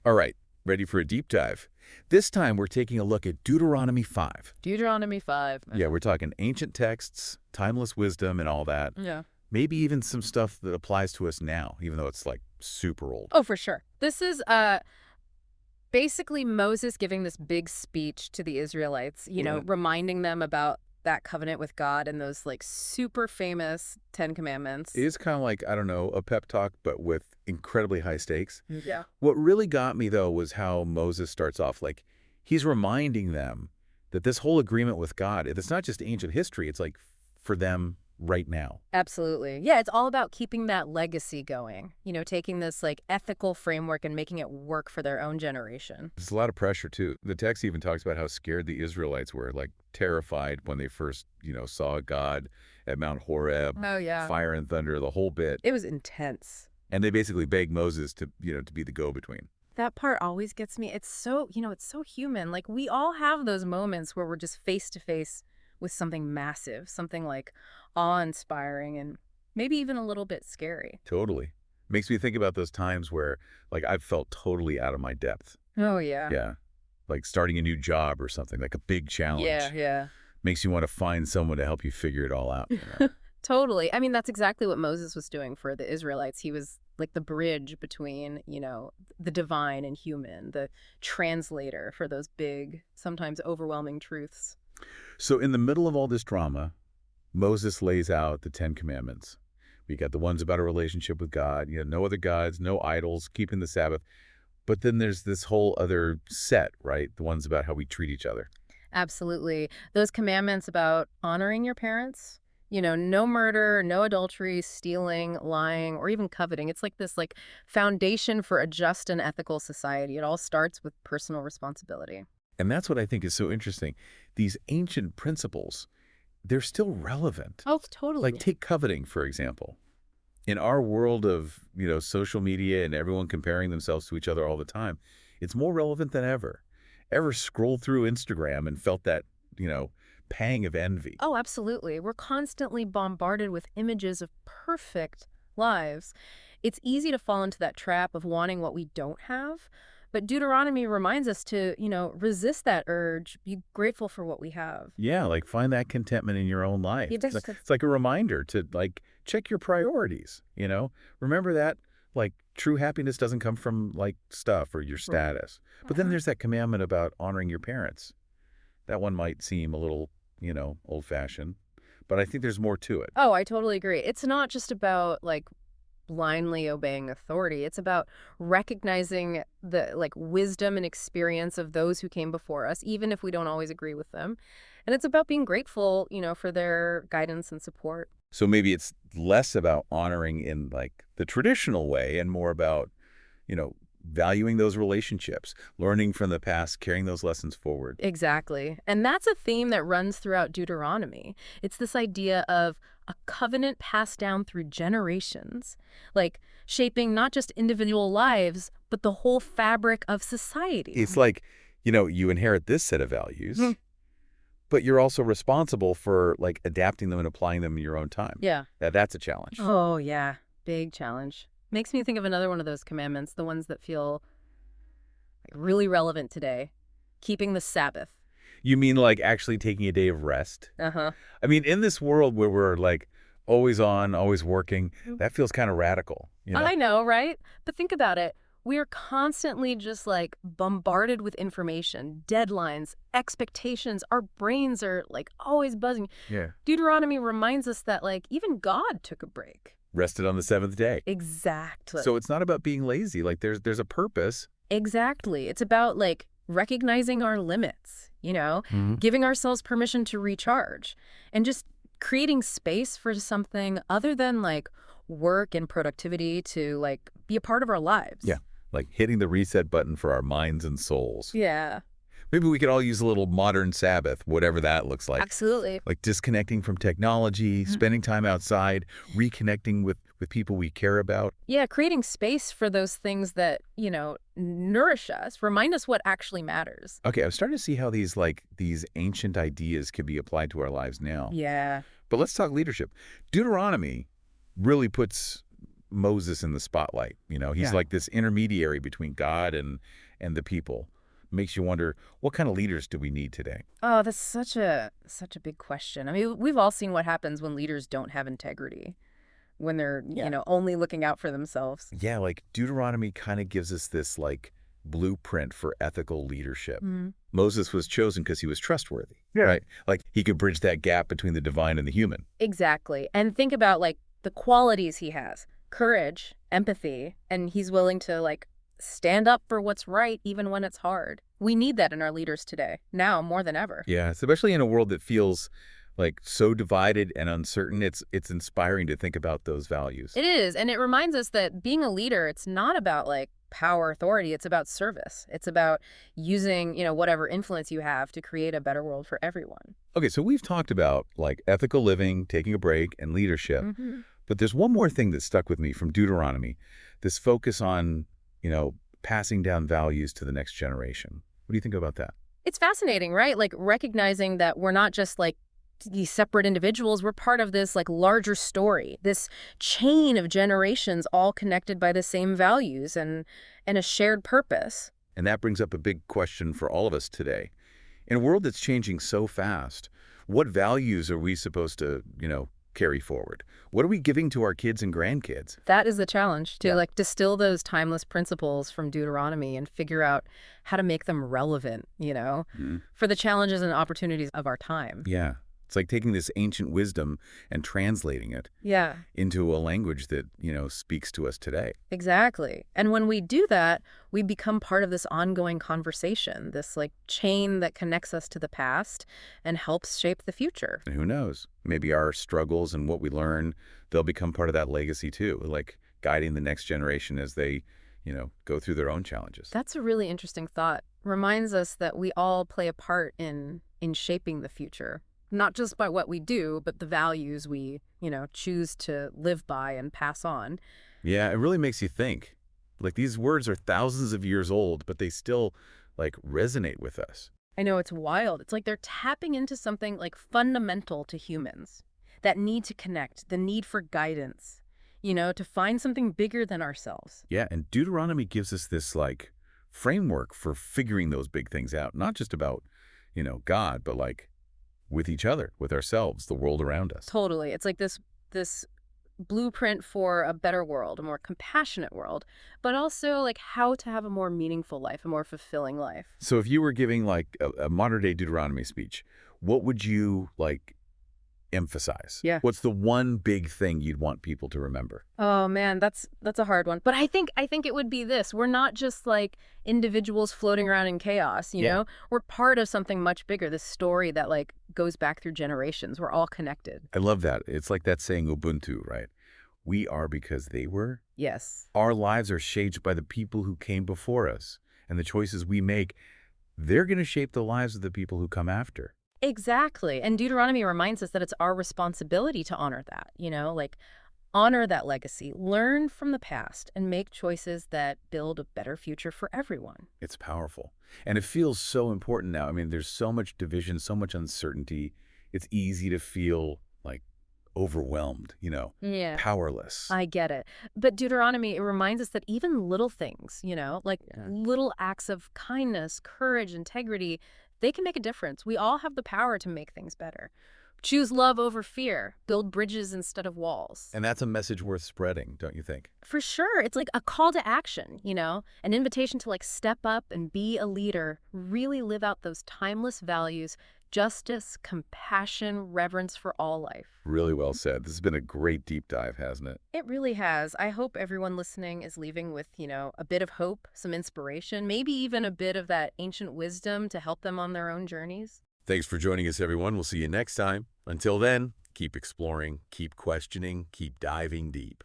All right, ready for a deep dive. This time we're taking a look at Deuteronomy 5. Deuteronomy 5. Yeah, we're talking ancient texts, timeless wisdom, and all that. Yeah. Maybe even some stuff that applies to us now, even though it's like super old. Oh, for sure. This is basically Moses giving this big speech to the Israelites, Yeah. reminding them about that covenant with God and those like super famous 10 It Commandments. is kind of like, I don't know, a pep talk, but with incredibly high stakes. Yeah. What really got me, though, was how Moses starts off. Like, he's reminding them that this whole agreement with God, it's not just ancient history, it's like for them right now. Absolutely. Yeah, it's all about keeping that legacy going, taking this like ethical framework and making it work for their own generation. There's a lot of pressure, too. The text even talks about how scared the Israelites were, like terrified when they first, saw God at Mount Horeb, Oh, yeah. fire and thunder, the whole bit. It was intense. And they basically begged Moses to, to be the go-between. That part always gets me. It's so, it's so human. Like we all have those moments where we're just face to face with something massive, something like awe-inspiring and maybe even a little bit scary. Totally. Makes me think about those times where, like, I've felt totally out of my depth. Oh, yeah. Yeah. Like starting a new job or something, like a big challenge. Yeah. Makes you want to find someone to help you figure it all out. Totally. I mean, that's exactly what Moses was doing for the Israelites. He was like the bridge between, the divine and human, the translator for those big, sometimes overwhelming truths. So in the middle of all this drama, Moses lays out the 10 Commandments. We got the ones about a relationship with God, no other gods, no idols, keeping the Sabbath. But then there's this whole other set, right? The ones about how we treat each other. Absolutely. Those commandments about honoring your parents, no murder, no adultery, stealing, lying, or even coveting. It's like this like foundation for a just and ethical society. It all starts with personal responsibility. And that's what I think is so interesting. These ancient principles, they're still relevant. Oh, totally. Like take coveting, for example. In our world of, social media and everyone comparing themselves to each other all the time, it's more relevant than ever. Ever scrolled through Instagram and felt that, pang of envy? Oh, absolutely. We're constantly bombarded with images of perfect lives. It's easy to fall into that trap of wanting what we don't have. But Deuteronomy reminds us to, resist that urge, be grateful for what we have. Yeah, like find that contentment in your own life. Yeah, It's like a reminder to like check your priorities. Remember that like true happiness doesn't come from like stuff or your status. But then there's that commandment about honoring your parents. That one might seem a little, old-fashioned, but I think there's more to it. Oh, I totally agree. It's not just about like blindly obeying authority. It's about recognizing the like wisdom and experience of those who came before us, even if we don't always agree with them. And it's about being grateful, for their guidance and support. So maybe it's less about honoring in like the traditional way and more about, valuing those relationships, learning from the past, carrying those lessons forward. Exactly. And that's a theme that runs throughout Deuteronomy. It's this idea of a covenant passed down through generations, like shaping not just individual lives, but the whole fabric of society. It's like, you inherit this set of values, but you're also responsible for like adapting them and applying them in your own time. Yeah. That's a challenge. Oh, yeah. Big challenge. Makes me think of another one of those commandments, the ones that feel like really relevant today. Keeping the Sabbath. You mean like actually taking a day of rest? Uh-huh. I mean, in this world where we're like always on, always working, that feels kind of radical. I know, right? But think about it. We're constantly just like bombarded with information, deadlines, expectations. Our brains are like always buzzing. Yeah. Deuteronomy reminds us that like even God took a break. Rested on the seventh day. Exactly. So it's not about being lazy. Like there's a purpose. Exactly. It's about like recognizing our limits, giving ourselves permission to recharge and just creating space for something other than like work and productivity to like be a part of our lives. Yeah. Like hitting the reset button for our minds and souls. Yeah. Maybe we could all use a little modern Sabbath, whatever that looks like. Absolutely. Like disconnecting from technology, spending time outside, reconnecting with people we care about. Yeah, creating space for those things that, nourish us, remind us what actually matters. Okay, I'm starting to see how these ancient ideas can be applied to our lives now. Yeah. But let's talk leadership. Deuteronomy really puts Moses in the spotlight. He's Yeah. like this intermediary between God and the people. Makes you wonder, what kind of leaders do we need today? Oh, that's such a big question. I mean, we've all seen what happens when leaders don't have integrity, when they're, Yeah. only looking out for themselves. Yeah, like Deuteronomy kind of gives us this like blueprint for ethical leadership. Mhm. Moses was chosen because he was trustworthy, Yeah. right? Like he could bridge that gap between the divine and the human. Exactly. And think about like the qualities he has: courage, empathy, and he's willing to like stand up for what's right even when it's hard. We need that in our leaders today, now more than ever. Yeah, especially in a world that feels like so divided and uncertain. It's inspiring to think about those values. It is, and it reminds us that being a leader, it's not about like power, authority, it's about service. It's about using, whatever influence you have to create a better world for everyone. Okay, so we've talked about like ethical living, taking a break, and leadership. Mhm. But there's one more thing that stuck with me from Deuteronomy, this focus on, passing down values to the next generation. What do you think about that? It's fascinating, right? Like recognizing that we're not just like these separate individuals, we're part of this like larger story, this chain of generations all connected by the same values and a shared purpose. And that brings up a big question for all of us today. In a world that's changing so fast, what values are we supposed to, carry forward? What are we giving to our kids and grandkids? That is the challenge, to Yeah. like distill those timeless principles from Deuteronomy and figure out how to make them relevant, Mhm. for the challenges and opportunities of our time. Yeah. It's like taking this ancient wisdom and translating it Yeah. into a language that, speaks to us today. Exactly. And when we do that, we become part of this ongoing conversation, this like chain that connects us to the past and helps shape the future. And who knows? Maybe our struggles and what we learn, they'll become part of that legacy too, like guiding the next generation as they, go through their own challenges. That's a really interesting thought. Reminds us that we all play a part in shaping the future, not just by what we do, but the values we, choose to live by and pass on. Yeah, it really makes you think. Like these words are thousands of years old, but they still like resonate with us. I know, it's wild. It's like they're tapping into something like fundamental to humans, that need to connect, the need for guidance, to find something bigger than ourselves. Yeah, and Deuteronomy gives us this like framework for figuring those big things out, not just about, God, but like with each other, with ourselves, the world around us. Totally. It's like this blueprint for a better world, a more compassionate world, but also like how to have a more meaningful life, a more fulfilling life. So if you were giving like a modern day Deuteronomy speech, what would you like emphasize? Yeah. What's the one big thing you'd want people to remember? Oh man, that's a hard one. But I think it would be this. We're not just like individuals floating around in chaos, you Yeah. know? We're part of something much bigger, this story that like goes back through generations. We're all connected. I love that. It's like that saying Ubuntu, right? We are because they were. Yes. Our lives are shaped by the people who came before us, and the choices we make, they're going to shape the lives of the people who come after. Exactly. And Deuteronomy reminds us that it's our responsibility to honor that, like honor that legacy, learn from the past, and make choices that build a better future for everyone. It's powerful. And it feels so important now. I mean, there's so much division, so much uncertainty. It's easy to feel like overwhelmed, Yeah. powerless. I get it. But Deuteronomy, it reminds us that even little things, like Yeah. little acts of kindness, courage, integrity, they can make a difference. We all have the power to make things better. Choose love over fear, build bridges instead of walls. And that's a message worth spreading, don't you think? For sure, it's like a call to action, an invitation to like step up and be a leader, really live out those timeless values: justice, compassion, reverence for all life. Really well said. This has been a great deep dive, hasn't it? It really has. I hope everyone listening is leaving with, a bit of hope, some inspiration, maybe even a bit of that ancient wisdom to help them on their own journeys. Thanks for joining us, everyone. We'll see you next time. Until then, keep exploring, keep questioning, keep diving deep.